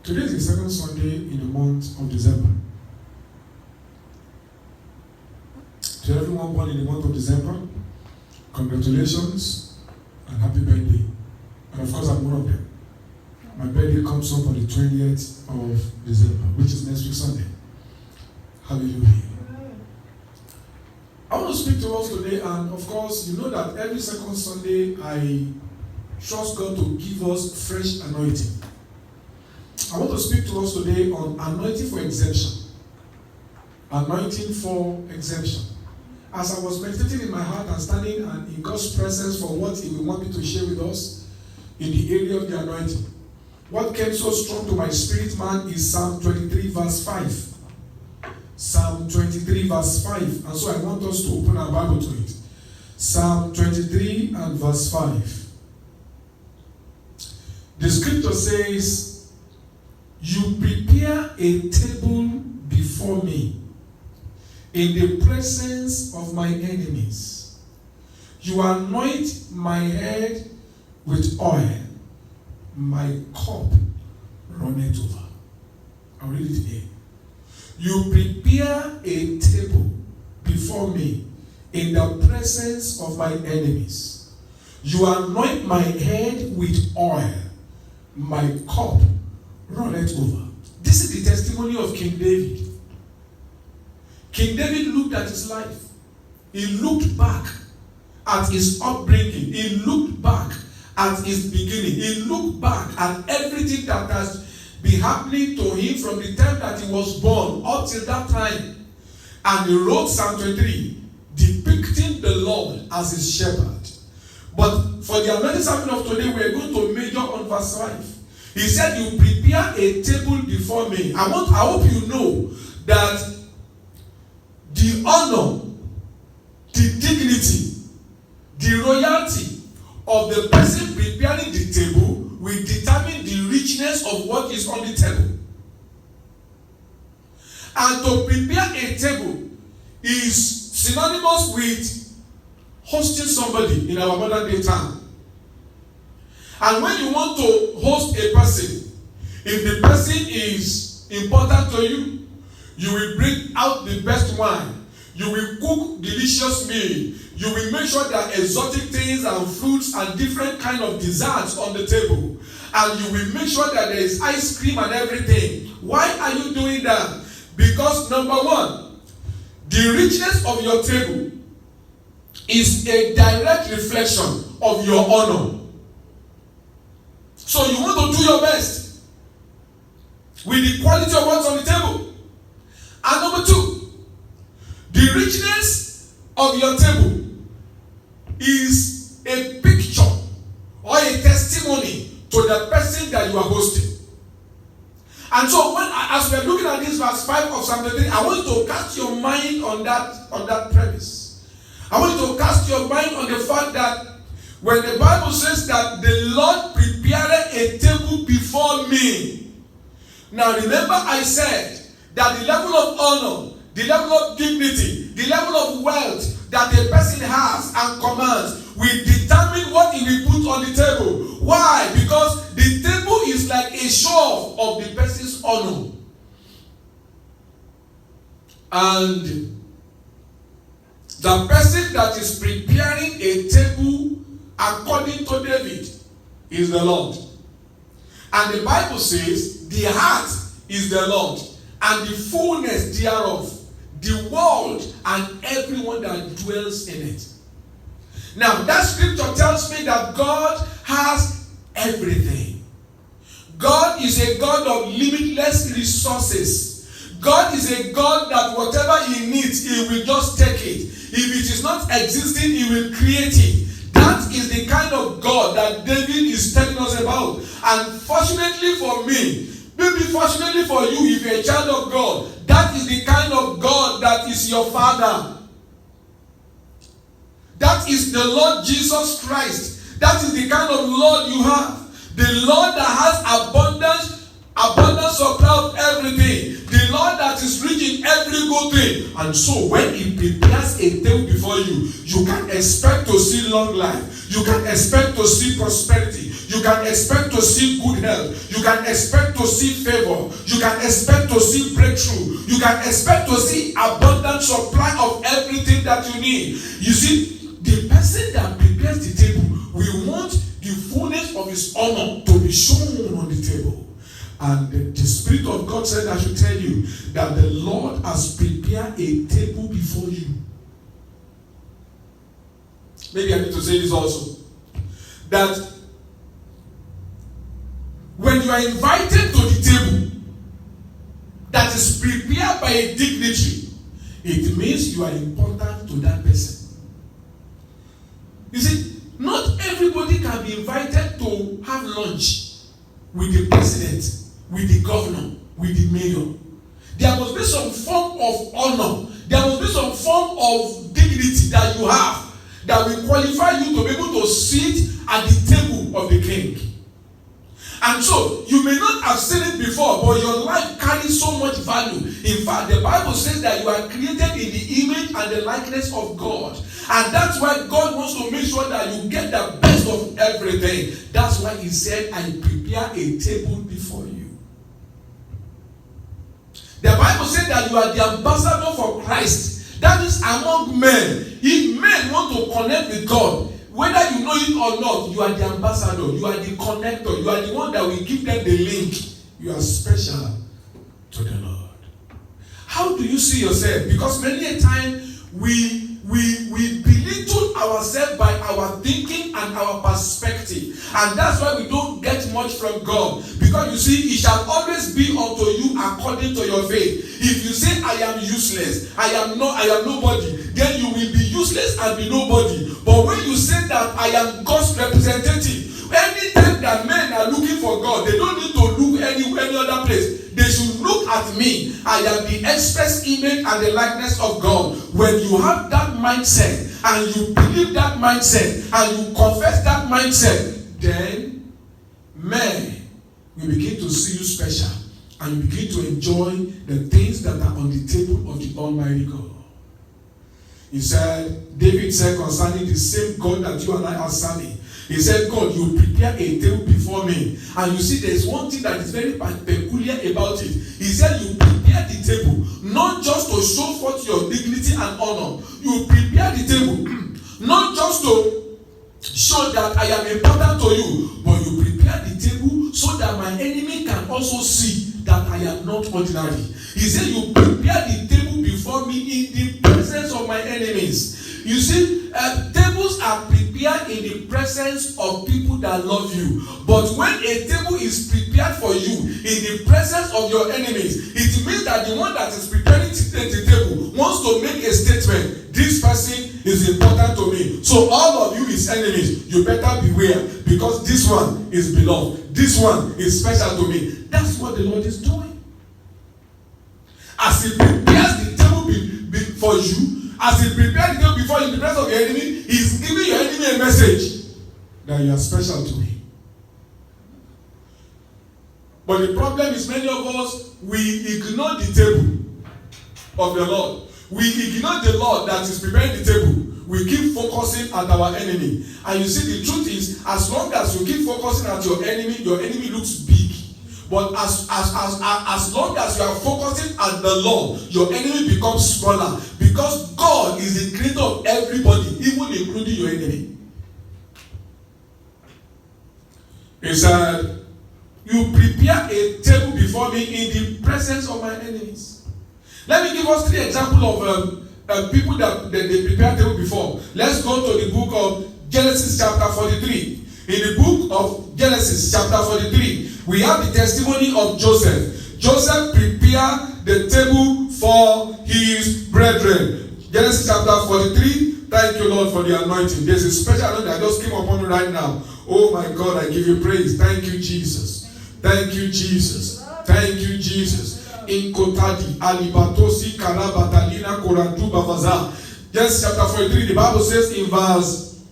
Today is the second Sunday in the month of December. To everyone born in the month of December, congratulations and happy birthday. And of course, I'm one of them. My birthday comes up on the 20th of December, which is next week Sunday. Hallelujah. I want to speak to us today, and of course, you know that every second Sunday, I trust God to give us fresh anointing. I want to speak to us today on anointing for exemption. Anointing for exemption. As I was meditating in my heart and standing in God's presence for what He will want me to share with us in the area of the anointing, what came so strong to my spirit man is Psalm 23 verse 5. Psalm 23 verse 5. And so I want us to open our Bible to it. Psalm 23 and verse 5. The scripture says, "You prepare a table before me in the presence of my enemies. You anoint my head with oil. My cup runneth over." I'll read it again. "You prepare a table before me in the presence of my enemies. You anoint my head with oil. My cup runneth over." This is the testimony of King David. King David looked at his life. He looked back at his upbringing. He looked back at his beginning. He looked back at everything that has been happening to him from the time that he was born up till that time. And he wrote Psalm 23, depicting the Lord as his shepherd. But for the anointing sermon of today, we are going to major on verse 5. He said, "You prepare a table before me." I hope you know that the honor, the dignity, the royalty of the person preparing the table will determine the richness of what is on the table. And to prepare a table is synonymous with hosting somebody in our modern day time. And when you want to host a person, if the person is important to you, you will bring out the best wine. You will cook delicious meal. You will make sure there are exotic things and fruits and different kind of desserts on the table. And you will make sure that there is ice cream and everything. Why are you doing that? Because number one, the richness of your table is a direct reflection of your honor. So you want to do your best with the quality of what's on the table. And number two, the richness of your table is a picture or a testimony to the person that you are hosting. And so as we are looking at this verse 5 of Psalm 23, I want you to cast your mind on that premise. I want you to cast your mind on the fact that when the Bible says that the Lord prepared a table before me. Now remember I said that the level of honor, the level of dignity, the level of wealth that a person has and commands will determine what he will put on the table. Why? Because the table is like a show of the person's honor. And the person that is preparing a table according to David is the Lord. And the Bible says the heart is the Lord, and the fullness thereof, the world and everyone that dwells in it. Now that scripture tells me that God has everything. God is a God of limitless resources. God is a God that whatever He needs, He will just take it. If it is not existing, He will create it. That is the kind of God that David is telling us about. And fortunately for me, maybe fortunately for you, if you're a child of God, that is the kind of God that is your Father. That is the Lord Jesus Christ. That is the kind of Lord you have. The Lord that has abundance supply of everything. The Lord that is rich in every good thing. And so when He prepares a table before you, you can expect to see long life. You can expect to see prosperity. You can expect to see good health. You can expect to see favor. You can expect to see breakthrough. You can expect to see abundant supply of everything that you need. You see, the person that prepares the table will want the fullness of his honor to be shown on the table. And the Spirit of God said, I should tell you that the Lord has prepared a table before you. Maybe I need to say this also. That when you are invited to the table that is prepared by a dignitary, it means you are important to that person. You see, not everybody can be invited to have lunch with the president, with the governor, with the mayor. There must be some form of honor. There must be some form of dignity that you have that will qualify you to be able to sit at the table of the king. And so, you may not have seen it before, but your life carries so much value. In fact, the Bible says that you are created in the image and the likeness of God. And that's why God wants to make sure that you get the best of everything. That's why he said, I prepare a table before you. The Bible said that you are the ambassador for Christ. That is among men. If men want to connect with God, whether you know it or not, you are the ambassador, you are the connector, you are the one that will give them the link. You are special to the Lord. How do you see yourself? Because many a time we belittle ourselves by our thinking and our perspective. And that's why we don't get much from God. Because you see, it shall always be unto you according to your faith. If you say, I am useless, I am nobody, then you will be useless and be nobody. But when you say that I am God's representative, anytime that men are looking for God, they don't need to look any other place. They should look at me. I am the express image and the likeness of God. When you have that mindset, and you believe that mindset, and you confess that mindset, then men will begin to see you special, and you begin to enjoy the things that are on the table of the Almighty God. He said, David said concerning the same God that you and I are serving, he said, God, you prepare a table before me. And you see, there's one thing that is very peculiar about it. He said, you prepare the table, not just to show forth your dignity and honor. You prepare the table, not just to show that I am important to you, but you prepare the table so that my enemy can also see that I am not ordinary. He said, you prepare the table before me in the presence of my enemies. You see, tables are prepared in the presence of people that love you. But when a table is prepared for you in the presence of your enemies, it means that the one that is preparing the table wants to make a statement. This person is important to me. So all of you is enemies. You better beware, because this one is beloved. This one is special to me. That's what the Lord is doing. As he prepares the table for you, as he prepared the table before you in the presence of your enemy, he's giving your enemy a message that you are special to him. But the problem is, many of us, we ignore the table of the Lord. We ignore the Lord that is preparing the table. We keep focusing at our enemy. And you see, the truth is, as long as you keep focusing at your enemy looks big. But as long as you are focusing at the Lord, your enemy becomes smaller. Because God is the creator of everybody, even including your enemy. He said, you prepare a table before me in the presence of my enemies. Let me give us 3 examples of people that they prepare table before. Let's go to the book of Genesis chapter 43. In the book of Genesis chapter 43, we have the testimony of Joseph. Joseph prepared the table for his brethren. Genesis chapter 43. Thank you, Lord, for the anointing. There's a special anointing that just came upon me right now. Oh my God, I give you praise. Thank you, Jesus. Thank you, Jesus. Thank you, Jesus. In Kotadi, Alibatosi, Karabatalina, Korantu, Bavaza. Genesis chapter 43, the Bible says in verse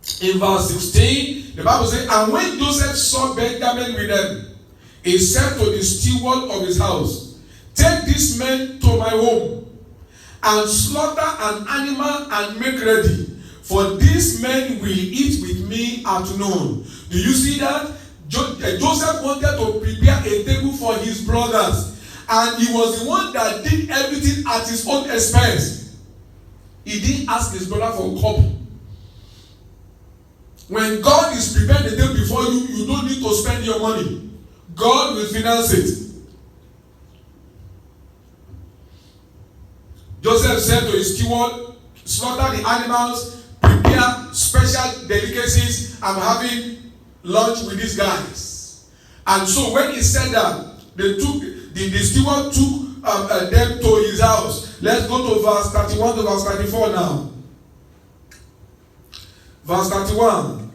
16, the Bible says, and when Joseph saw Benjamin with them, he said to the steward of his house, take these men to my home, and slaughter an animal and make ready. for these men will eat with me at noon. Do you see that? Joseph wanted to prepare a table for his brothers, and he was the one that did everything at his own expense. He didn't ask his brother for a couple. When God is preparing the table before you, you don't need to spend your money. God will finance it. Joseph said to his steward, slaughter the animals, prepare special delicacies. I'm having lunch with these guys. And so when he said that, they took the steward took them to his house. Let's go to verse 31 to verse 34 now. Verse 31.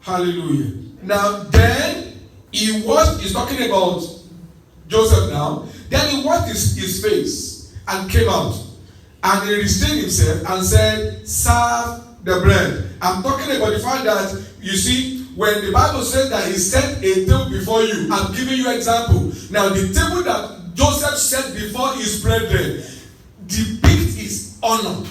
Hallelujah. Now then he's talking about Joseph now. Then he washed his face and came out. And he restrained himself and said, serve the bread. I'm talking about the fact that, you see, when the Bible says that he set a table before you, I'm giving you an example. Now, the table that Joseph set before his brethren depicts his honor.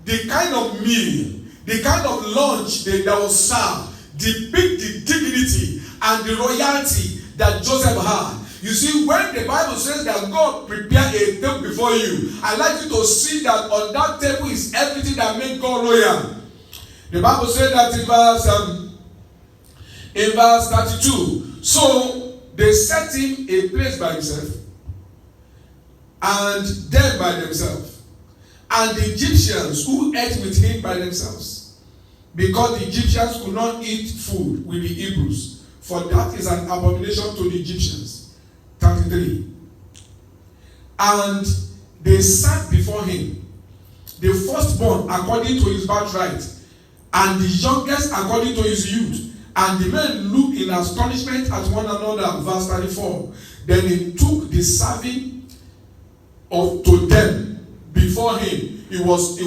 The kind of meal, the kind of lunch that was served depict the dignity and the royalty that Joseph had. You see, when the Bible says that God prepared a table before you, I'd like you to see that on that table is everything that makes God royal. The Bible says that in verse 32. So they set him a place by himself, and them by themselves, and the Egyptians who ate with him by themselves, because the Egyptians could not eat food with the Hebrews, for that is an abomination to the Egyptians. 33. And they sat before him, the firstborn according to his birthright, and the youngest according to his youth. And the men looked in astonishment at one another. Verse 34. Then he took the serving to them before him. He was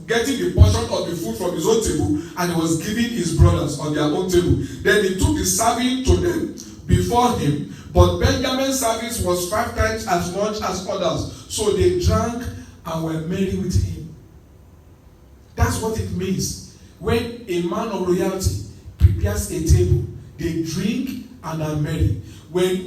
getting the portion of the food from his own table, and he was giving his brothers on their own table. Then he took the serving to them before him. But Benjamin's service was 5 times as much as others. So they drank and were merry with him. That's what it means. When a man of royalty prepares a table, they drink and are merry. When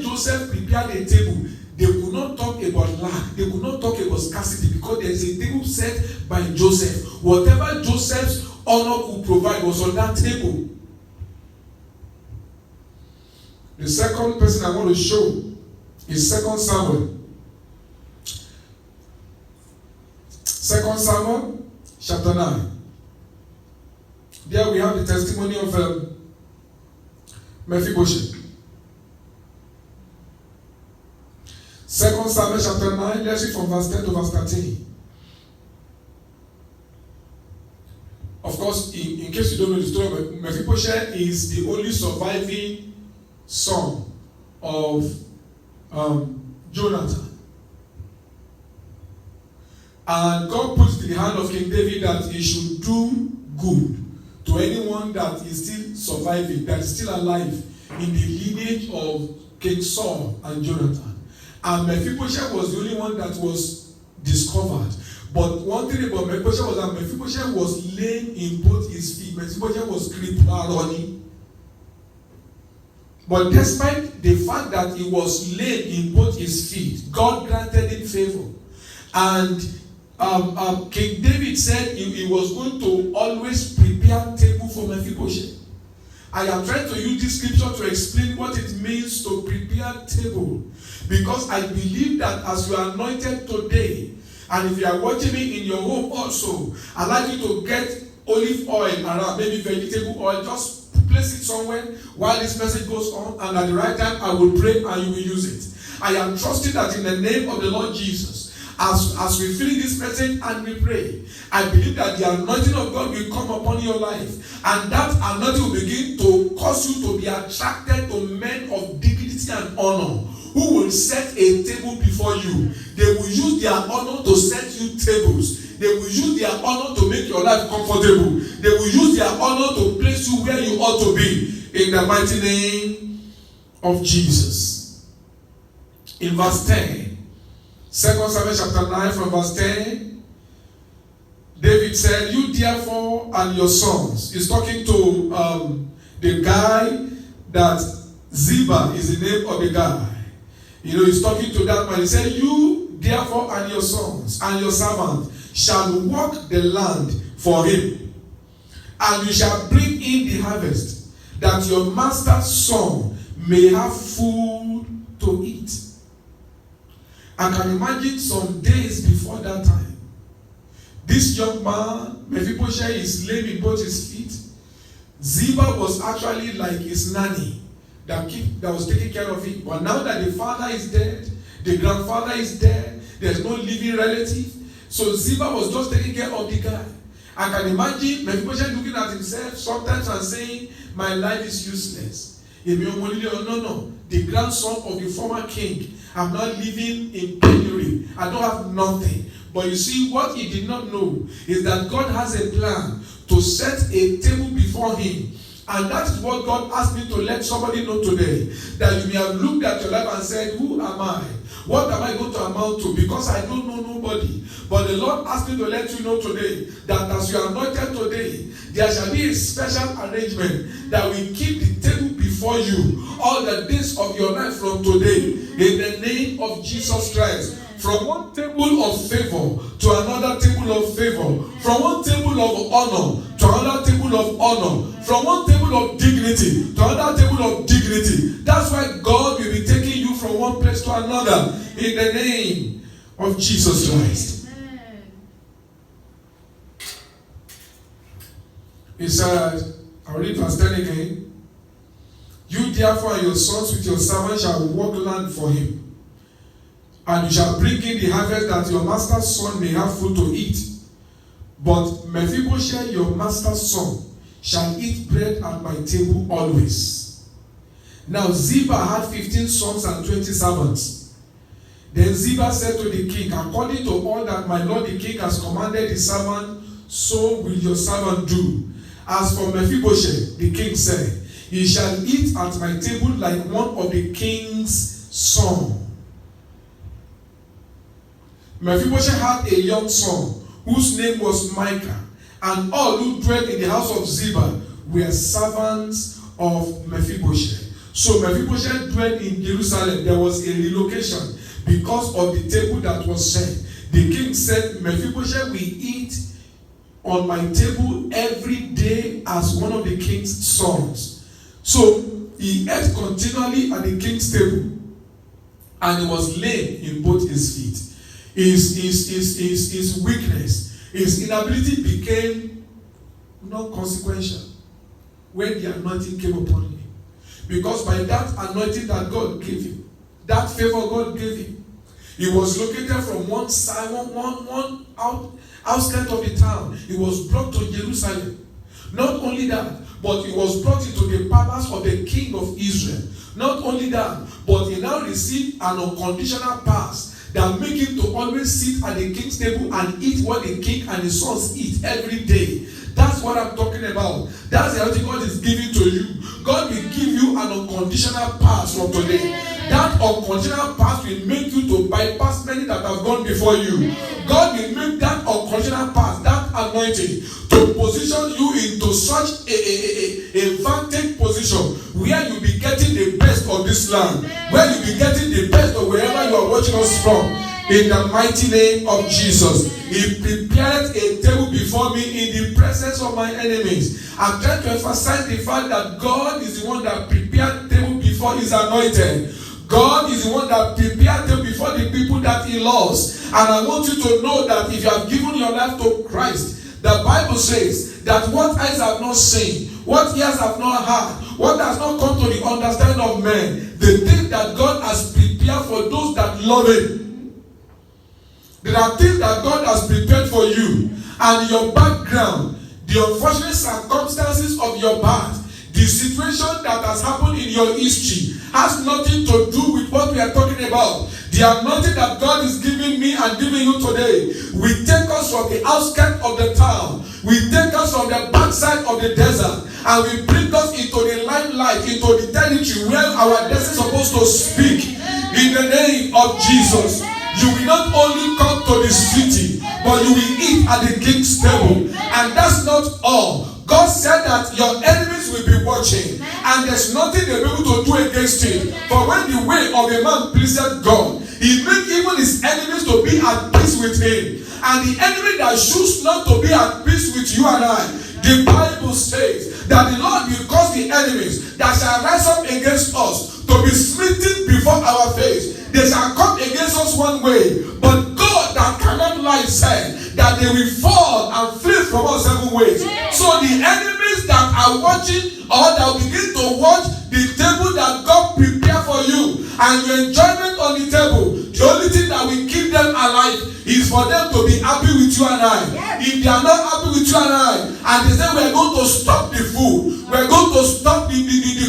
Joseph prepared a table, they could not talk about lack, they could not talk about scarcity, because there is a table set by Joseph. Whatever Joseph's honor could provide was on that table. The second person I want to show is 2 Samuel. 2 Samuel chapter 9. There we have the testimony of Mephibosheth. 2 Samuel chapter 9, let's read from verse 10 to verse 13. Of course, in case you don't know the story, Mephibosheth is the only surviving son of Jonathan. And God put in the hand of King David that he should do good to anyone that is still surviving, that is still alive in the lineage of King Saul and Jonathan. And Mephibosheth was the only one that was discovered. But one thing about Mephibosheth was that Mephibosheth was lame in both his feet. Mephibosheth was crippled. But despite the fact that he was lame in both his feet, God granted him favor. And King David said he was going to always prepare table for Mephibosheth. I am trying to use this scripture to explain what it means to prepare table. Because I believe that as you are anointed today, and if you are watching me in your home also, I'd like you to get olive oil around, maybe vegetable oil, just place it somewhere while this message goes on, and at the right time I will pray and you will use it. I am trusting that in the name of the Lord Jesus, as we finish this message and we pray, I believe that the anointing of God will come upon your life, and that anointing will begin to cause you to be attracted to men of dignity and honor, who will set a table before you. They will use their honor to set you tables. They will use their honor to make your life comfortable. They will use their honor to place you where you ought to be, in the mighty name of Jesus. In verse 10, 2 Samuel chapter 9 from verse 10, David said, you therefore and your sons. He's talking to the guy that Ziba is the name of the guy. He's talking to that man. He said, you therefore and your sons and your servant shall work the land for him. And you shall bring in the harvest, that your master's son may have food to eat. I can imagine some days before that time, this young man, Mephibosheth, is lame in both his feet. Ziba was actually like his nanny that was taking care of him. But now that the father is dead, the grandfather is dead, there's no living relative. So Ziba was just taking care of the guy. I can imagine Mephibosheth looking at himself sometimes and saying, my life is useless. No. The grandson of the former king, I'm not living in penury. I don't have nothing. But you see, what he did not know is that God has a plan to set a table before him. And that is what God asked me to let somebody know today. That you may have looked at your life and said, who am I? What am I going to amount to? Because I don't know nobody. But the Lord asked me to let you know today that as you are anointed today, there shall be a special arrangement that will keep the table before you all the days of your life from today. In the name of Jesus Christ. From one table of favor to another table of favor. From one table of honor to another table of honor. From one table of dignity to another table of dignity. That's why God will be taking you from one place to another. In the name of Jesus Christ. Amen. He said, I'll read verse 10 again. You therefore and your sons with your servants shall work land for him. And you shall bring in the harvest, that your master's son may have food to eat. But Mephibosheth, your master's son, shall eat bread at my table always. Now Ziba had 15 sons and 20 servants. Then Ziba said to the king, according to all that my lord the king has commanded his servant, so will your servant do. As for Mephibosheth, the king said, he shall eat at my table like one of the king's sons. Mephibosheth had a young son whose name was Micah, and all who dwelt in the house of Ziba were servants of Mephibosheth. So Mephibosheth dwelt in Jerusalem. There was a relocation because of the table that was set. The king said, Mephibosheth will eat on my table every day as one of the king's sons. So he ate continually at the king's table, and he was lame in both his feet. His weakness, his inability became non-consequential when the anointing came upon him. Because by that anointing that God gave him, that favor God gave him, he was located from one side, one outskirt of the town. He was brought to Jerusalem. Not only that, but he was brought into the palace of the king of Israel. Not only that, but he now received an unconditional pass that make him to always sit at the king's table and eat what the king and his sons eat every day. That's what I'm talking about. That's the thing God is giving to you. God will give you an unconditional pass from today. That unconditional pass will make you to bypass many that have gone before you. God will make that unconditional pass, that anointing, to position you into such a vantage position where you'll be getting the best of this land, where you'll be getting the best of wherever you are watching us from. In the mighty name of Jesus. He prepared a table before me in the presence of my enemies. I'm trying to emphasize the fact that God is the one that prepared table before his anointed. God is the one that prepared table before the people that he loves. And I want you to know that if you have given your life to Christ, the Bible says that what eyes have not seen, what ears have not heard, what has not come to the understanding of men, the thing that God has prepared for those that love him. There are things that God has prepared for you, and your background, the unfortunate circumstances of your birth, the situation that has happened in your history has nothing to do with what we are talking about. The anointing that God is giving me and giving you today will take us from the outskirts of the town, will take us from the backside of the desert, and will bring us into the limelight, into the territory where our destiny is supposed to speak. In the name of Jesus. You will not only come to the city, but you will eat at the king's table. And that's not all. God said that your enemies will be watching, and there's nothing they'll be able to do against it. For when the way of a man pleaseth God, he makes even his enemies to be at peace with him. And the enemy that chooses not to be at peace with you and I, the Bible says that the Lord will cause the enemies that shall rise up against us to be smitten before our face. They shall come against us one way, but God that cannot lie said that they will fall and flee from us 7 ways. So the enemies that are watching or that will begin to watch the table that God prepared for you and your enjoyment on the table, the only thing that will keep them alive is for them to be happy with you and I. If they are not happy with you and I, and they say we are going to stop the food, we are going to stop the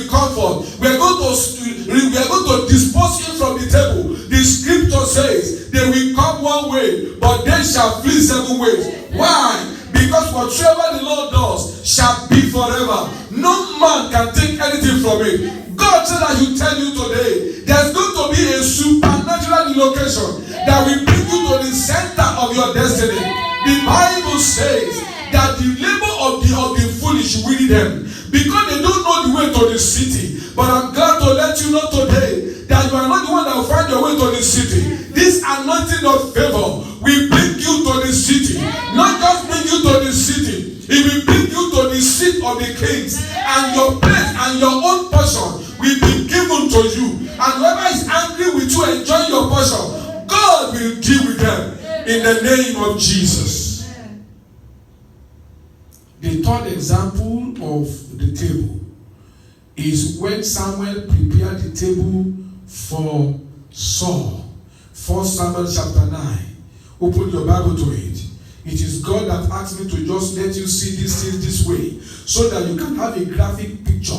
comfort, we are going to dispose him from the table, the scripture says they will come one way, but they shall flee 7 ways. Why? Because whatever the Lord does shall be forever. No man can take anything from it. God said I should tell you today, there's going to be a supernatural relocation that will bring you to the center of your destiny. The Bible says that the labor of the foolish will them, because they don't know the way to the city. But I'm glad to let you know today that you are not the one that will find your way to the city. This anointing of favor will bring you to the city. Not just bring you to the city, it will bring you to the seat of the kings. And your place and your own portion will be given to you. And whoever is angry with you enjoying your portion, God will deal with them in the name of Jesus. The third example of the table is when Samuel prepared the table for Saul. 1 Samuel chapter 9. Open your Bible to it. It is God that asked me to just let you see these things this way, so that you can have a graphic picture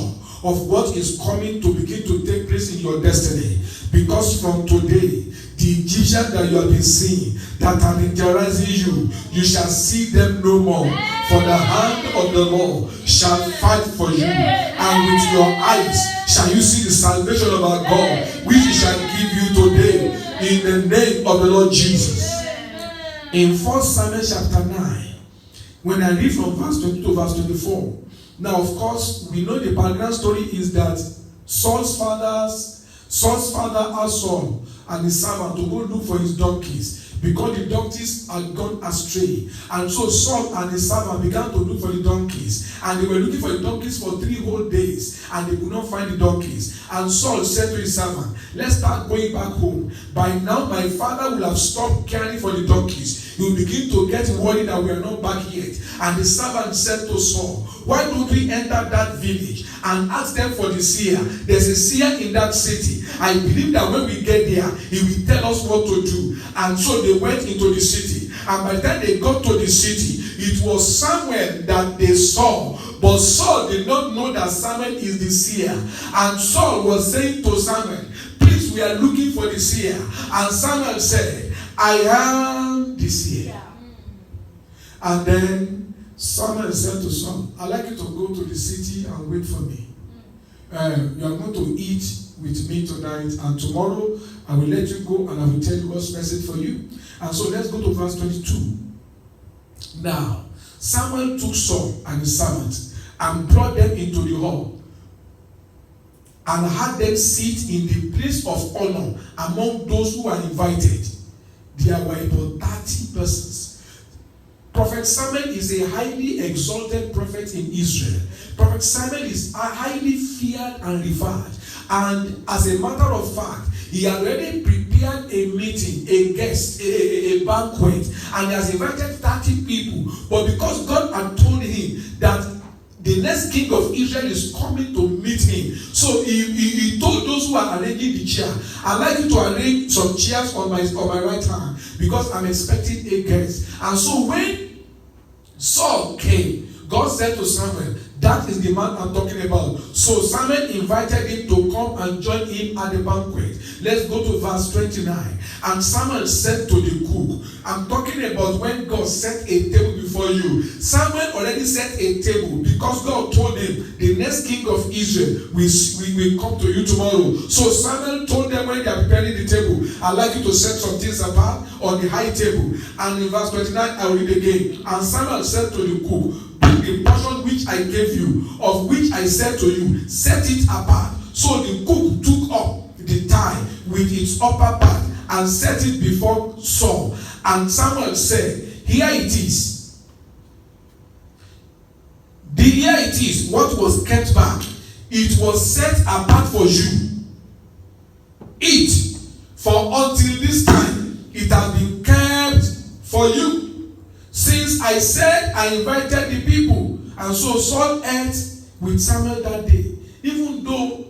of what is coming to begin to take place in your destiny. Because from today, the Egyptians that you have been seeing that are terrorizing you, you shall see them no more. For the hand of the Lord shall fight for you, and with your eyes shall you see the salvation of our God, which he shall give you today in the name of the Lord Jesus. In 1 Samuel chapter 9, when I read from verse 22 to verse 24, now of course we know the background story is that Saul's father asked Saul and his servant to go look for his donkeys, because the donkeys had gone astray. And so Saul and his servant began to look for the donkeys, and they were looking for the donkeys for 3 whole days, and they could not find the donkeys. And Saul said to his servant, let's start going back home. By now my father will have stopped caring for the donkeys. He will begin to get worried that we are not back yet. And the servant said to Saul, why don't we enter that village and ask them for the seer? There's a seer in that city. I believe that when we get there, he will tell us what to do. And so they went into the city. And by the time they got to the city, it was Samuel that they saw. But Saul did not know that Samuel is the seer. And Saul was saying to Samuel, please, we are looking for the seer. And Samuel said, I am the seer. And then Samuel said to Saul, I'd like you to go to the city and wait for me. You are going to eat with me tonight, and tomorrow I will let you go and I will tell you God's message for you. And so let's go to verse 22. Now, Samuel took Saul and his servants and brought them into the hall and had them sit in the place of honor among those who were invited. There were about 30 persons. Prophet Samuel is a highly exalted prophet in Israel. Prophet Samuel is highly feared and revered. And as a matter of fact, he had already prepared a meeting, a guest, a banquet, and he has invited 30 people. But because God had told him that the next king of Israel is coming to meet him, so he told those who are arranging the chair, I'd like you to arrange some chairs on my right hand, because I'm expecting a guest. And so when Saul came, God said to Samuel, that is the man I'm talking about. So Samuel invited him to come and join him at the banquet. Let's go to verse 29. And Samuel said to the cook, I'm talking about when God set a table before you. Samuel already set a table because God told him the next king of Israel will come to you tomorrow. So Samuel told them when they are preparing the table, I'd like you to set some things apart on the high table. And in verse 29, I will read again. And Samuel said to the cook, bring the portion which I gave you, of which I said to you, set it apart. So the cook took up the thigh with its upper part and set it before Saul. And Samuel said, here it is. Here it is, what was kept back. It was set apart for you. Eat, for until this time it has been kept for you. Since I said I invited the people. And so Saul ate with Samuel that day. Even though,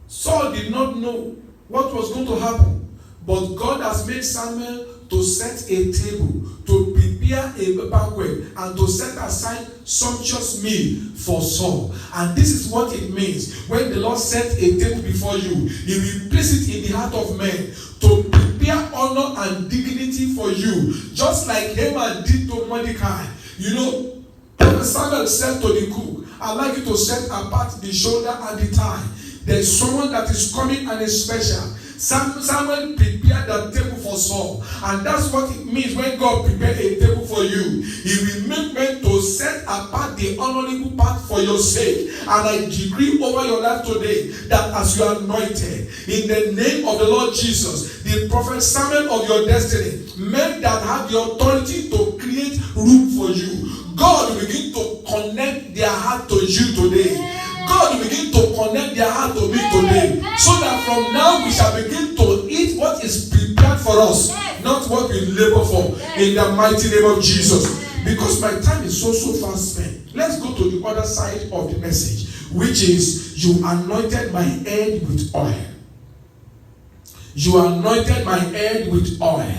Saul did not know what was going to happen. But God has made Samuel to set a table, to prepare a banquet, and to set aside sumptuous meal for Saul. And this is what it means. When the Lord set a table before you, He will place it in the heart of men to prepare honor and dignity for you. Just like Haman did to Mordecai. Samuel said to the cook, I'd like you to set apart the shoulder and the thigh. There's someone that is coming and is special. Samuel prepared the table for Saul. And that's what it means when God prepared a table for you. He will make men to set apart the honorable part for your sake. And I decree over your life today that as you are anointed, in the name of the Lord Jesus, the prophet Samuel of your destiny, men that have the authority to create room for you, God will begin to connect their heart to you today. God will begin to connect their heart to me today. So that from now we shall begin to eat what is prepared for us, not what we labor for. In the mighty name of Jesus. Because my time is so fast spent. Let's go to the other side of the message, which is you anointed my head with oil. You anointed my head with oil.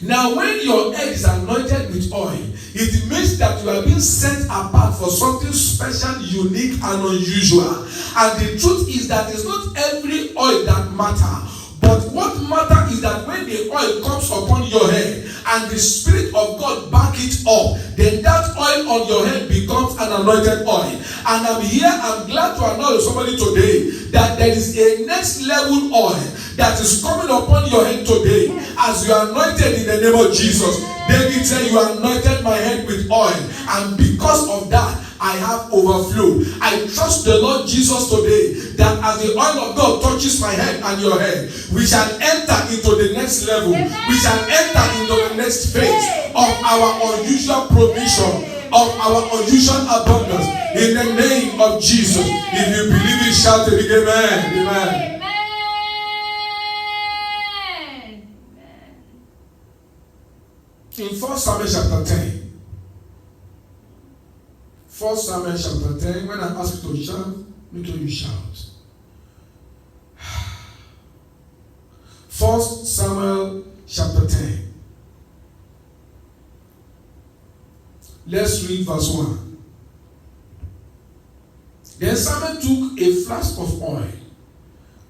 Now when your head is anointed with oil, it means that you are being set apart for something special, unique, and unusual. And the truth is that it's not every oil that matters. But what matters is that when the oil comes upon your head and the Spirit of God back it up, then that oil on your head becomes an anointed oil. And I'm glad to announce somebody today that there is a next level oil that is coming upon your head today as you are anointed in the name of Jesus. David said, you anointed my head with oil, and because of that I have overflow. I trust the Lord Jesus today that as the oil of God touches my head and your head, we shall enter into the next level. We shall enter into the next phase of our unusual provision, of our unusual abundance. In the name of Jesus. If you believe it, shout it, amen. Amen. In 1 Samuel chapter 10. 1 Samuel chapter 10. When I ask you to shout, make sure you shout. 1 Samuel chapter 10. Let's read verse 1. Then Samuel took a flask of oil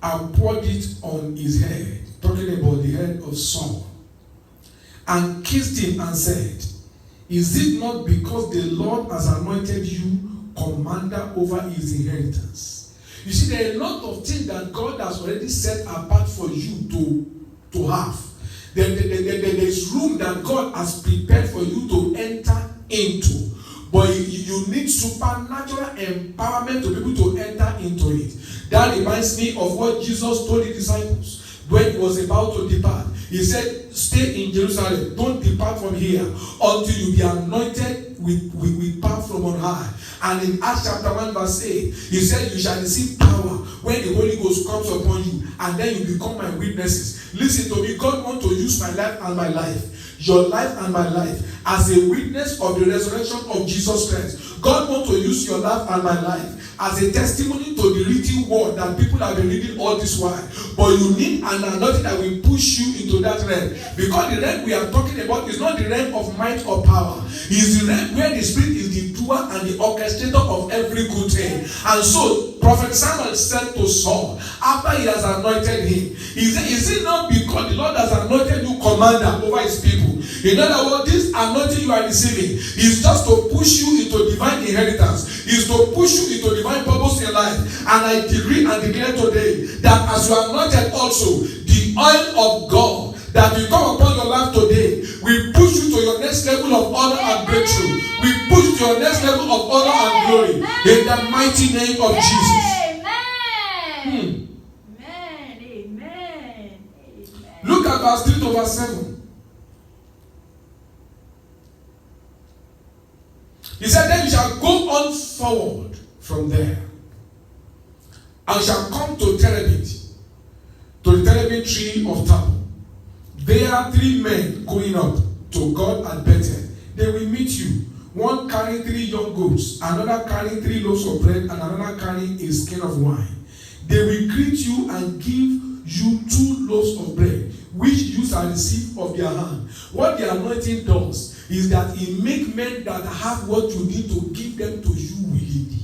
and poured it on his head, talking about the head of Saul, and kissed him and said, is it not because the Lord has anointed you commander over his inheritance? You see, there are a lot of things that God has already set apart for you to have. There is room that God has prepared for you to enter into. But you need supernatural empowerment to be able to enter into it. That reminds me of what Jesus told the disciples when he was about to depart. He said, stay in Jerusalem. Don't depart from here until you be anointed with power from on high. And in Acts chapter 1 verse 8, he said, you shall receive power when the Holy Ghost comes upon you, and then you become my witnesses. Listen to me. God wants to use my life and my life, your life and my life, as a witness of the resurrection of Jesus Christ. God wants to use your life and my life as a testimony to the written word that people have been reading all this while. But you need an anointing that will push you into that realm. Because the realm we are talking about is not the realm of might or power. It's the realm where the Spirit is the doer and the orchestrator of every good thing. And so, Prophet Samuel said to Saul, after he has anointed him, he said, is it not because the Lord has anointed you commander over his people? In other words, this anointing you are receiving is just to push you into divine inheritance, is to push you into divine purpose in life. And I decree and declare today that as you are anointed also, the oil of God that will come upon your life today will push you to your next level of honor and breakthrough. We push you to your next level of honor and glory in the mighty name of Jesus. Amen. Amen. Look at verse 3 to verse 7. He said, then you shall go on forward from there and shall come to Terebinth, to the terebinth tree of Tabor. There are 3 men going up to God at Bethel. They will meet you. One carrying 3 young goats, another carrying 3 loaves of bread, and another carrying a skin of wine. They will greet you and give you 2 loaves of bread, which you shall receive of their hand. What the anointing does is that it makes men that have what you need to give them to you willingly.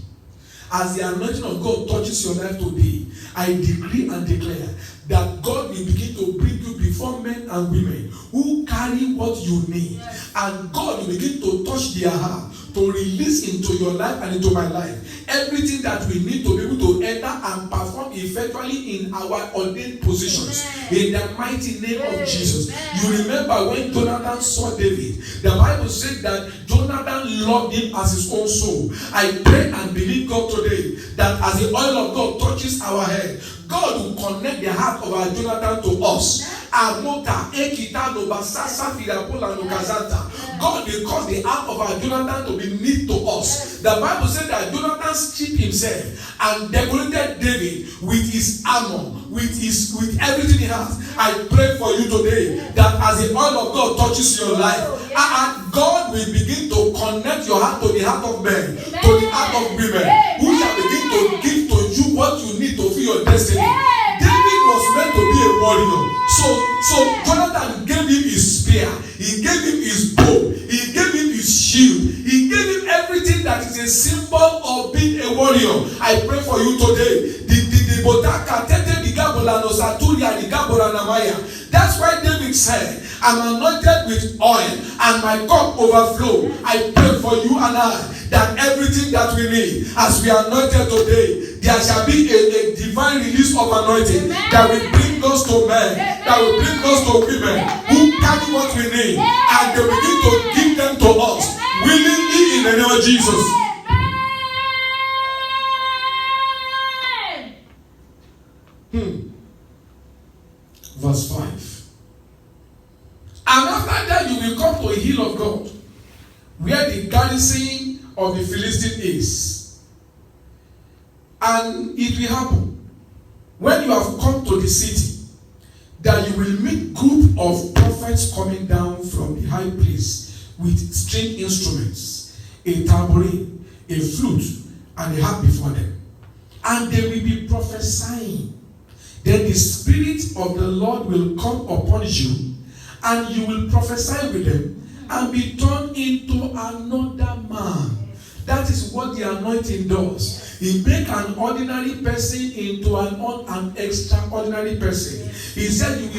As the anointing of God touches your life today, I decree and declare that God will begin to bring you before men and women who carry what you need. And God will begin to touch their heart to release into your life and into my life everything that we need to be able to enter and perform effectively in our ordained positions. In the mighty name of Jesus. You remember when Jonathan saw David, the Bible said that Jonathan loved him as his own soul. I pray and believe God today that as the oil of God touches our head, God will connect the heart of our Jonathan to us. God will cause the heart of our Jonathan to be knit to us. The Bible said that Jonathan stripped himself and decorated David with his armor, with everything he has. I pray for you today that as the oil of God touches your life, God will begin to connect your heart to the heart of men, to the heart of women, who shall begin to give to you what you need to fulfill your destiny. David was meant to be a warrior. So Jonathan gave him his spear, he gave him his bow, he gave him his shield, he gave him everything that is a symbol of being a warrior. I pray for you today. That's why David said, I'm anointed with oil and my cup overflow. I pray for you and I that everything that we need as we are anointed today, there shall be a divine release of anointing that will bring us to men, that will bring us to women who carry what we need, and they begin to give them to us willingly in the name of Jesus. Verse 5. And after that you will come to a hill of God, where the garrison of the Philistine is. And it will happen, when you have come to the city, that you will meet group of prophets coming down from the high place with string instruments, a tambourine, a flute, and a harp before them. And they will be prophesying. Then the Spirit of the Lord will come upon you, and you will prophesy with them and be turned into another man. That is what the anointing does. He makes an ordinary person into an extraordinary person. He said you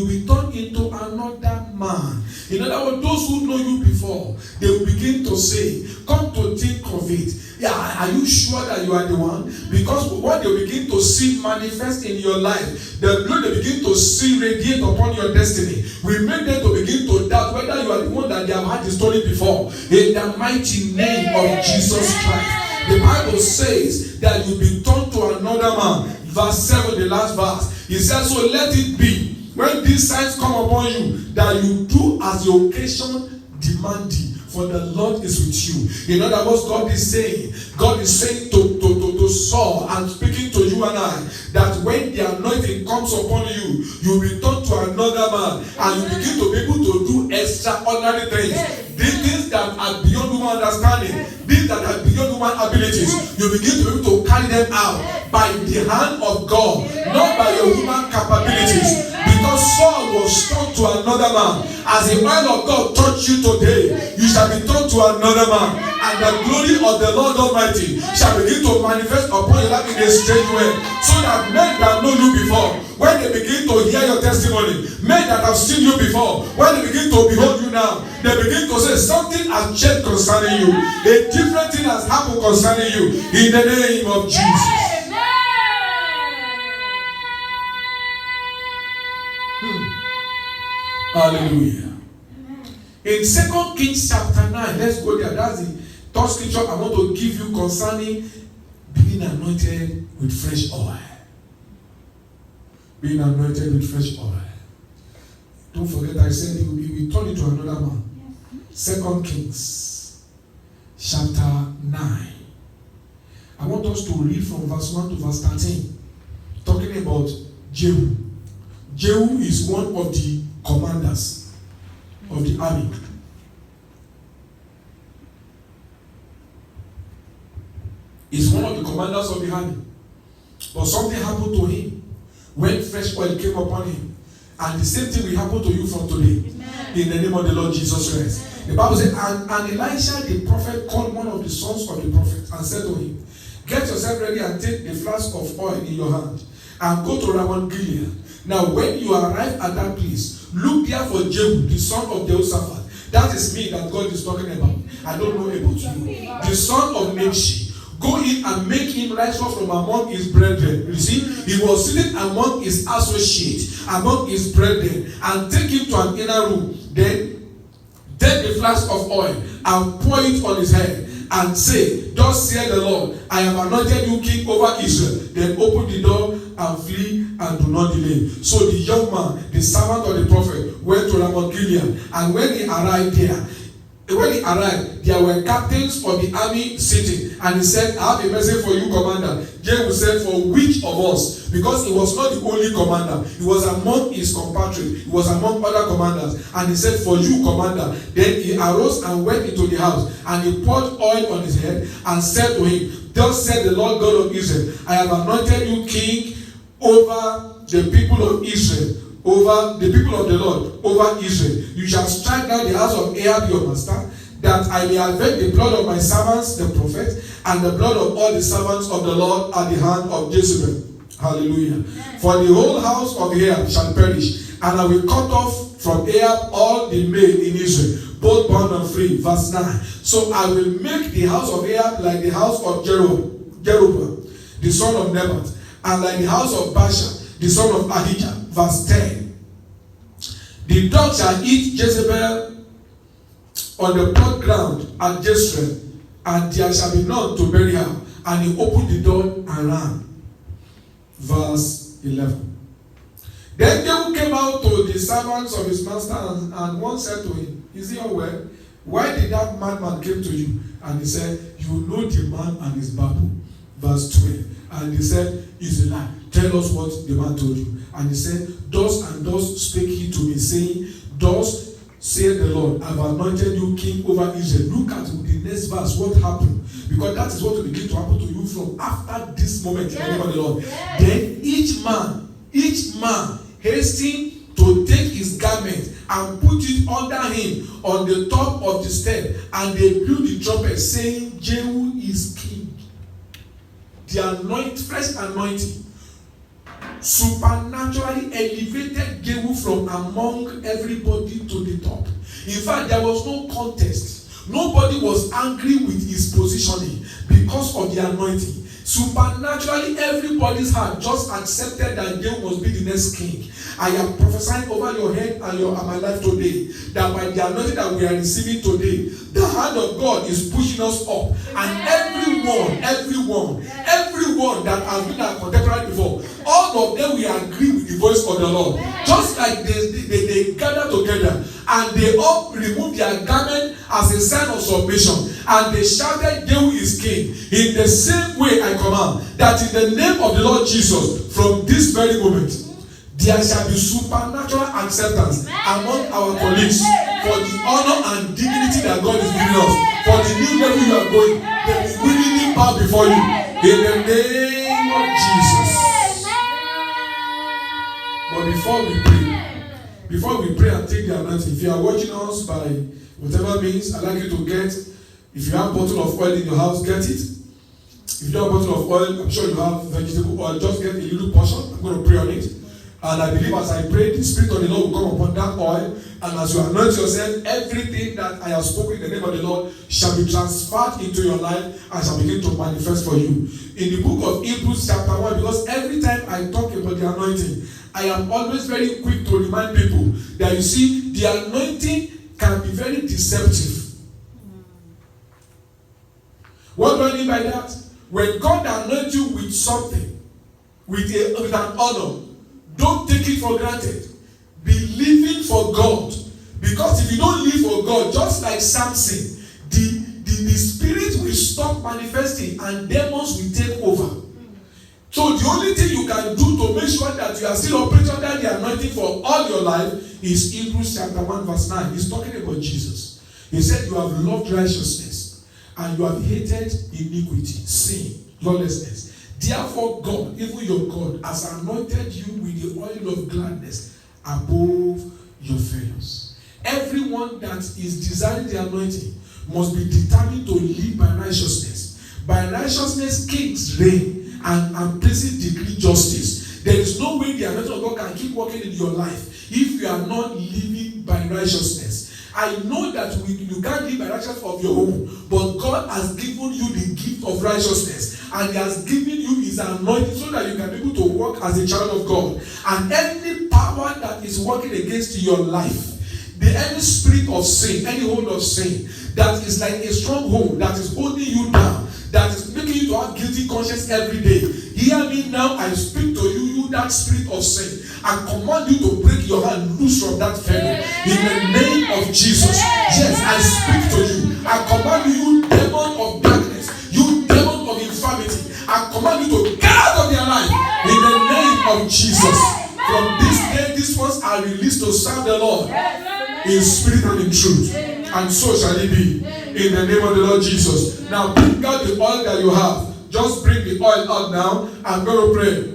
will be turned into another man. In other words, those who know you before, they will begin to say, come to think of it. Yeah, are you sure that you are the one? Because what they begin to see manifest in your life, the glory they begin to see radiate upon your destiny, will make them to begin to doubt whether you are the one that they have had the story before. In the mighty name of Jesus Christ. The Bible says that you be turned to another man. Verse 7, the last verse. He says, so let it be, when these signs come upon you, that you do as the occasion demanding. For the Lord is with you. In other words, God is saying to Saul and speaking to you and I, that when the anointing comes upon you, you will be turned to another man, and you begin to be able to do extraordinary things. These things that are beyond human understanding, things that are beyond human abilities, you begin to be able to carry them out by the hand of God, not by your human capabilities. Because Saul was turned to another man. As the oil of God touched you today, you shall be turned to another man. And the glory of the Lord Almighty shall begin to manifest upon your life in a strange way. So that men that know you before, when they begin to hear your testimony, men that have seen you before, when they begin to behold you now, they begin to say something has changed concerning you. A different thing has happened concerning you. In the name of Jesus. Hallelujah. In 2 Kings chapter 9, let's go there. That's the third scripture I want to give you concerning being anointed with fresh oil. Being anointed with fresh oil. Don't forget I said he will turn into another man. 2 Kings chapter 9. I want us to read from verse 1 to verse 13. Talking about Jehu. Jehu is one of the commanders of the army. He's one of the commanders of the army. But something happened to him when fresh oil came upon him. And the same thing will happen to you from today. Amen. In the name of the Lord Jesus Christ. Amen. The Bible says, and Elisha the prophet called one of the sons of the prophet and said to him, get yourself ready and take the flask of oil in your hand and go to Ramoth Gilead. Now when you arrive at that place, look there for Jehu, the son of Jehoshaphat. That is me that God is talking about. I don't know about you. The son of Nimshi. Go in and make him righteous from among his brethren. You see, he was sitting among his associates, among his brethren, and take him to an inner room. Then take the flask of oil and pour it on his head and say, thus saith the Lord, I have anointed you king over Israel. Then open the door and flee and do not delay. So the young man, the servant of the prophet, went to Ramoth Gilead, and when he arrived there, there were captains of the army sitting, and he said, I have a message for you, commander. Jehu said, for which of us? Because he was not the only commander. He was among his compatriots. He was among other commanders. And he said, for you, commander. Then he arose and went into the house, and he poured oil on his head and said to him, thus said the Lord God of Israel, I have anointed you king over the people of Israel. Over the people of the Lord, over Israel. You shall strike down the house of Ahab your master, that I may avenge the blood of my servants, the prophets, and the blood of all the servants of the Lord at the hand of Jezebel. Hallelujah. Yes. For the whole house of Ahab shall perish, and I will cut off from Ahab all the male in Israel, both bond and free. Verse 9. So I will make the house of Ahab like the house of Jeroboam, the son of Nebat, and like the house of Baasha, the son of Ahijah. Verse 10. The dog shall eat Jezebel on the broad ground at Jezreel, and there shall be none to bury her. And he opened the door and ran. Verse 11. Then Jehu came out to the servants of his master, and one said to him, is he unwell? Why did that madman came to you? And he said, you know the man and his babble. Verse 12. And he said, it's a lie. Tell us what the man told you. And he said, thus and thus spake he to me, saying, thus saith the Lord, I have anointed you king over Israel. Look at the next verse, what happened. Because that is what will begin to happen to you from after this moment. Yes. In the name of the Lord. Yes. Then each man hastened to take his garment and put it under him on the top of the step. And they blew the trumpet, saying, Jehu is king. The fresh anointing supernaturally elevated Jehu from among everybody to the top. In fact, there was no contest. Nobody was angry with his positioning because of the anointing. Supernaturally, everybody's heart just accepted that Jehu must be the next king. I am prophesying over your head and my life today that by the anointing that we are receiving today, the hand of God is pushing us up. And everyone that has been our contemporary before, all of them will agree with the voice of the Lord. Just like they gather together and they all remove their garment as a sign of submission, and they shouted, Jehu is king. In the same way I command that in the name of the Lord Jesus, from this very moment, there shall be supernatural acceptance among our colleagues for the honor and dignity that God is giving us. For the new level you are going, they will willingly bow before you. In the name of Jesus. But before we pray and take the anointing, if you are watching us by whatever means, I'd like you to get, if you have a bottle of oil in your house, get it. If you don't have a bottle of oil, I'm sure you have vegetable oil, just get a little portion. I'm going to pray on it. And I believe as I pray, the Spirit of the Lord will come upon that oil. And as you anoint yourself, everything that I have spoken in the name of the Lord shall be transferred into your life and shall begin to manifest for you. In the book of Hebrews chapter 1, because every time I talk about the anointing, I am always very quick to remind people that you see, the anointing can be very deceptive. What do I mean by that? When God anoints you with something, with an honor, don't take it for granted. Be living for God. Because if you don't live for God, just like Samson, the spirit will stop manifesting and demons will take over. So the only thing you can do to make sure that you are still operating under the anointing for all your life is Hebrews chapter 1 verse 9. He's talking about Jesus. He said, you have loved righteousness and you have hated iniquity, sin, lawlessness. Therefore God, even your God, has anointed you with the oil of gladness above your fellows. Everyone that is desiring the anointing must be determined to live by righteousness. By righteousness, kings reign and places decree justice. There is no way the anointing of God can keep working in your life if you are not living by righteousness. I know that you can't live by righteousness of your own, but God has given you the gift of righteousness, and He has given you His anointing so that you can be able to walk as a child of God. And any power that is working against your life, any spirit of sin, any hold of sin, that is like a stronghold that is holding you down, that is making you to have guilty conscience every day. Hear me now, I speak to you, that spirit of sin. I command you to break your hand loose from that fellow. In the name of Jesus. Yes, I speak to you. I command you, demon of darkness, you demon of infirmity. I command you to get out of their life. In the name of Jesus. From this day, these ones are released to serve the Lord in spirit and in truth. And so shall it be. In the name of the Lord Jesus. Now bring out the oil that you have. Just bring the oil out now. I'm going to pray.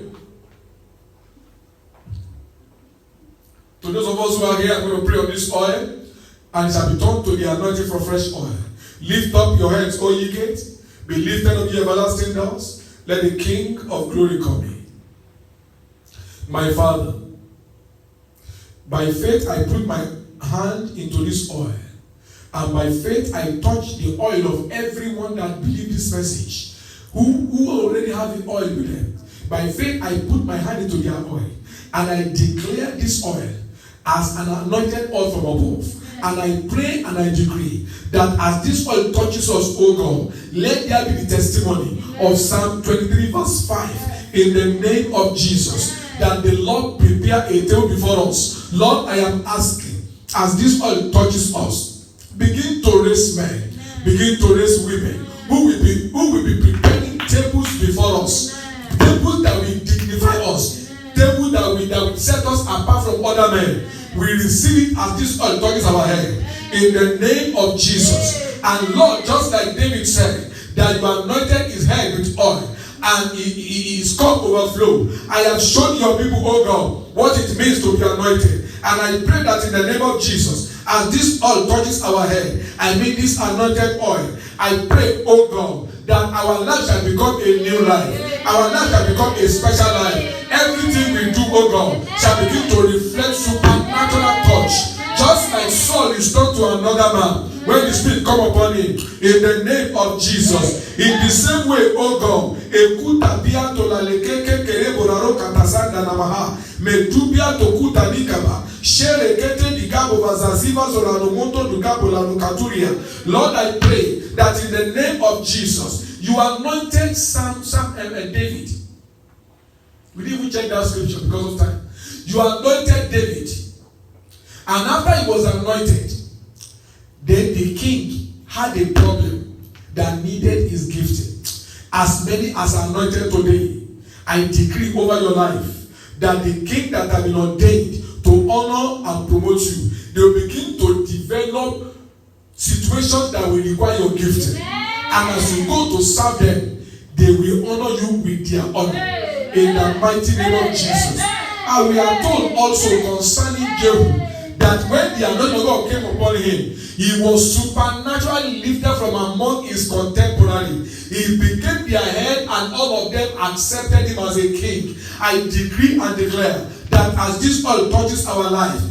To those of us who are here, I'm going to pray on this oil. And it shall be turned to the anointing for fresh oil. Lift up your heads, O ye gates. Be lifted up, ye everlasting doors. Let the King of glory come in. My Father, by faith I put my hand into this oil. And by faith I touch the oil of everyone that believes this message, who already have the oil with them. By faith I put my hand into their oil, and I declare this oil as an anointed oil from above. And I pray and I decree that as this oil touches us, O God, let there be the testimony of Psalm 23 verse 5 in the name of Jesus, that the Lord prepare a table before us. Lord, I am asking, as this oil touches us, begin to raise men, begin to raise women who will be preparing tables before us, tables that will dignify us, tables that will set us apart from other men. We receive it as this oil touches our head in the name of Jesus. And Lord, just like David said, that you anointed his head with oil and his cup overflow. I have shown your people, oh God, what it means to be anointed. And I pray that in the name of Jesus, as this oil touches our head, I mean this anointed oil, I pray, oh God, that our life shall become a new life. Our life shall become a special life. Everything we do, oh God, shall begin to reflect supernatural touch. Just like Saul is turned to another man when the Spirit come upon him, in the name of Jesus. In the same way, oh God, ekuta bia to la lekeke kere boraro katasanda namaha metubia to kuta nikaba shere kete dikabo vazaziva zorano moto dukabo la lukaturia. Lord, I pray that in the name of Jesus, you anointed David. We didn't even check that scripture because of time. You anointed David. And after he was anointed, then the king had a problem that needed his gifting. As many as are anointed today, I decree over your life that the king that have been ordained to honor and promote you, they will begin to develop situations that will require your gifting. And as you go to serve them, they will honor you with their honor. In the mighty name of Jesus. And we are told also concerning Jehu, that when the anointing of God came upon him, he was supernaturally lifted from among his contemporaries. He became their head, and all of them accepted him as a king. I decree and declare that as this oil touches our life,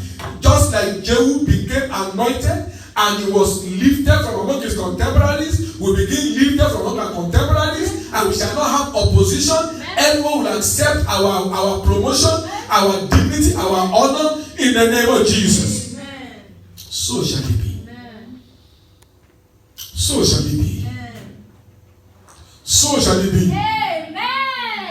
just like Jehu became anointed and he was lifted from among his contemporaries, we begin lifted from among our contemporaries, and we shall not have opposition. Everyone will accept our promotion, our dignity, our honor in the name of Jesus. Amen. So shall it be. Amen. So shall it be. Amen. So shall it be. Amen.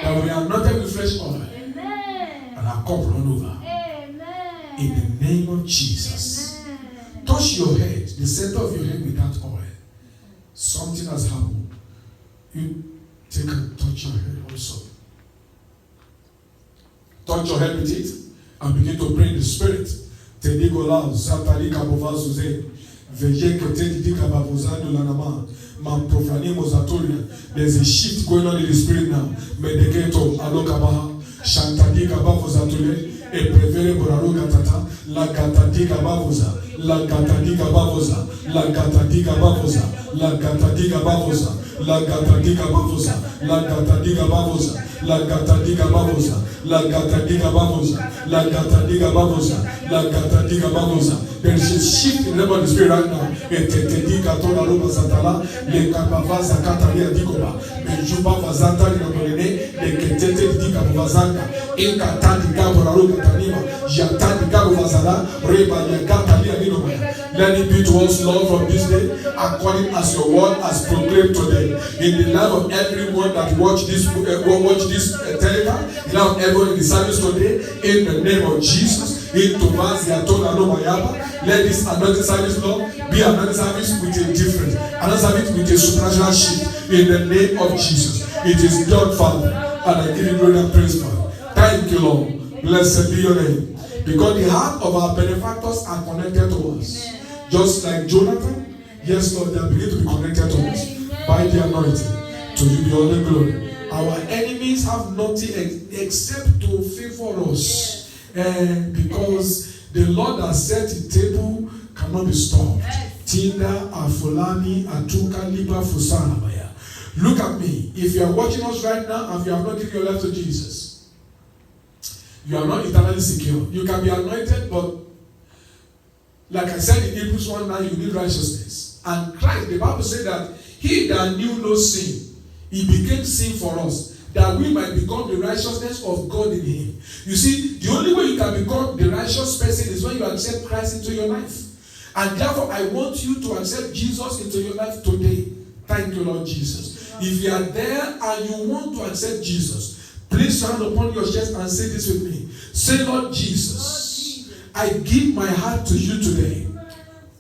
That we are anointed with fresh oil Amen. and our cup run over. Amen. In the name of Jesus. Amen. Touch your head, the center of your head with that oil. Something has happened. You take and touch your head also. Touch your head with it and begin to pray in the spirit. Tedigola, Zatalika Bovazuze, Vejeketedika Babuzando Lanama, Mamprofranimo Zatoria. There's a shift going on in the spirit now. Medeketo, Alokabaha, Shantadika Babuzatule, E Prevere Boraruga Tata, La Gatadika Babuza, La Gatadika Babuza, La Gatadika Babuza, La Gatadika Babuza, La Gatadika Babuza, La Gatadika Babuza, La Gatadika Babuza, La Gatadika Babuza, La Gatadika Babuza, La Gatadika Babuza. There is a shift in the realm of the spirit right now. Etetedika Tola Roba Zatala, Le Kabavaza Kataria Dikoba, Benjuba Vazanta Dinamone, Le Ketete Dika Vazanga, Ekatadi Gaboraruga Tanima, Jatadi Gabovazala, Reba Yagatalia Dinoma. Let it be to us, Lord, from this day, according as your word has proclaimed today. In the life of everyone that watch this telecast, in the life of everyone in the service today, in the name of Jesus, in Tomaz Yatona Nomayaba, let this anointing service, Lord, be another service with a difference, another service with a supernatural shift. In the name of Jesus, it is done, Father, and I give you glory and praise, Father. Thank you, Lord. Blessed be your name, because the heart of our benefactors are connected to us. Just like Jonathan, yes, Lord, they begin to be connected to us by the anointing. To you be all the glory. Our enemies have nothing except to favor us, because the Lord has set a table cannot be stopped. Tinda, Afulani, Atuka, Liba, Fusanabaya. Look at me. If you are watching us right now and you have not given your life to Jesus, you are not eternally secure. You can be anointed, but like I said in Hebrews 1:9, you need righteousness. And Christ, the Bible said that he that knew no sin, he became sin for us, that we might become the righteousness of God in him. You see, the only way you can become the righteous person is when you accept Christ into your life. And therefore, I want you to accept Jesus into your life today. Thank you, Lord Jesus. If you are there and you want to accept Jesus, please stand upon your chest and say this with me. Say, Lord Jesus, I give my heart to you today.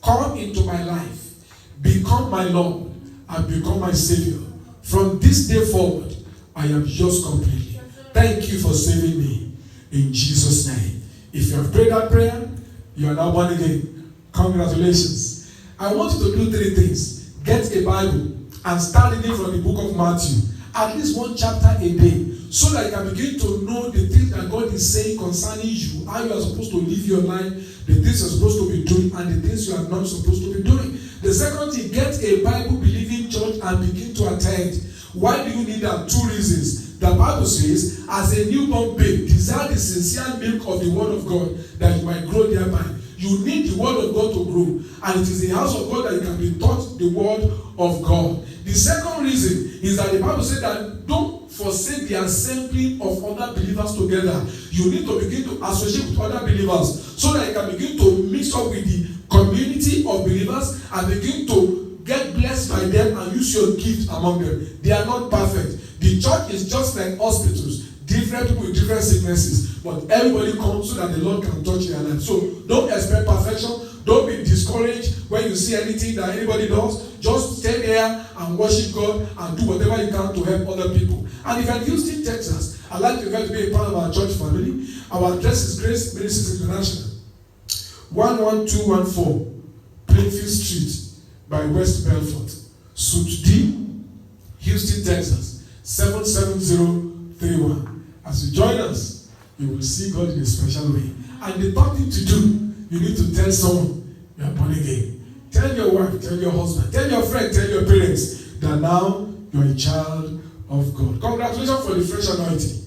Come into my life. Become my Lord and become my Savior. From this day forward, I am yours completely. Thank you for saving me. In Jesus' name. If you have prayed that prayer, you are now born again. Congratulations. I want you to do 3 things. Get a Bible and start reading from the book of Matthew. At least 1 chapter a day. So that you can begin to know the things that God is saying concerning you, how you are supposed to live your life, the things you are supposed to be doing, and the things you are not supposed to be doing. The second thing, get a Bible-believing church and begin to attend. Why do you need that? 2 reasons. The Bible says, as a newborn babe, desire the sincere milk of the word of God, that you might grow thereby. You need the word of God to grow. And it is in the house of God that you can be taught the word of God. The second reason is that the Bible says that don't forsake the assembling of other believers together. You need to begin to associate with other believers so that you can begin to mix up with the community of believers and begin to get blessed by them and use your gift among them. They are not perfect. The church is just like hospitals. Different people with different sicknesses, but everybody comes so that the Lord can touch their life. So don't expect perfection. Don't be discouraged when you see anything that anybody does. Just stay there and worship God and do whatever you can to help other people. And if you're in Houston, Texas, I'd like you guys to be a part of our church family. Our address is Grace Ministries International, 11214 Plainfield Street by West Belfort, Suite D, Houston, Texas, 77031. As you join us, you will see God in a special way. And the third thing to do, you need to tell someone you are born again. Tell your wife, tell your husband, tell your friend, tell your parents that now you are a child of God. Congratulations for the fresh anointing.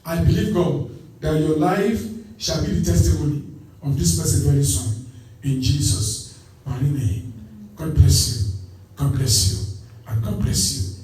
I believe, God, that your life shall be the testimony of this message very soon. In Jesus' mighty name. God bless you. God bless you. And God bless you.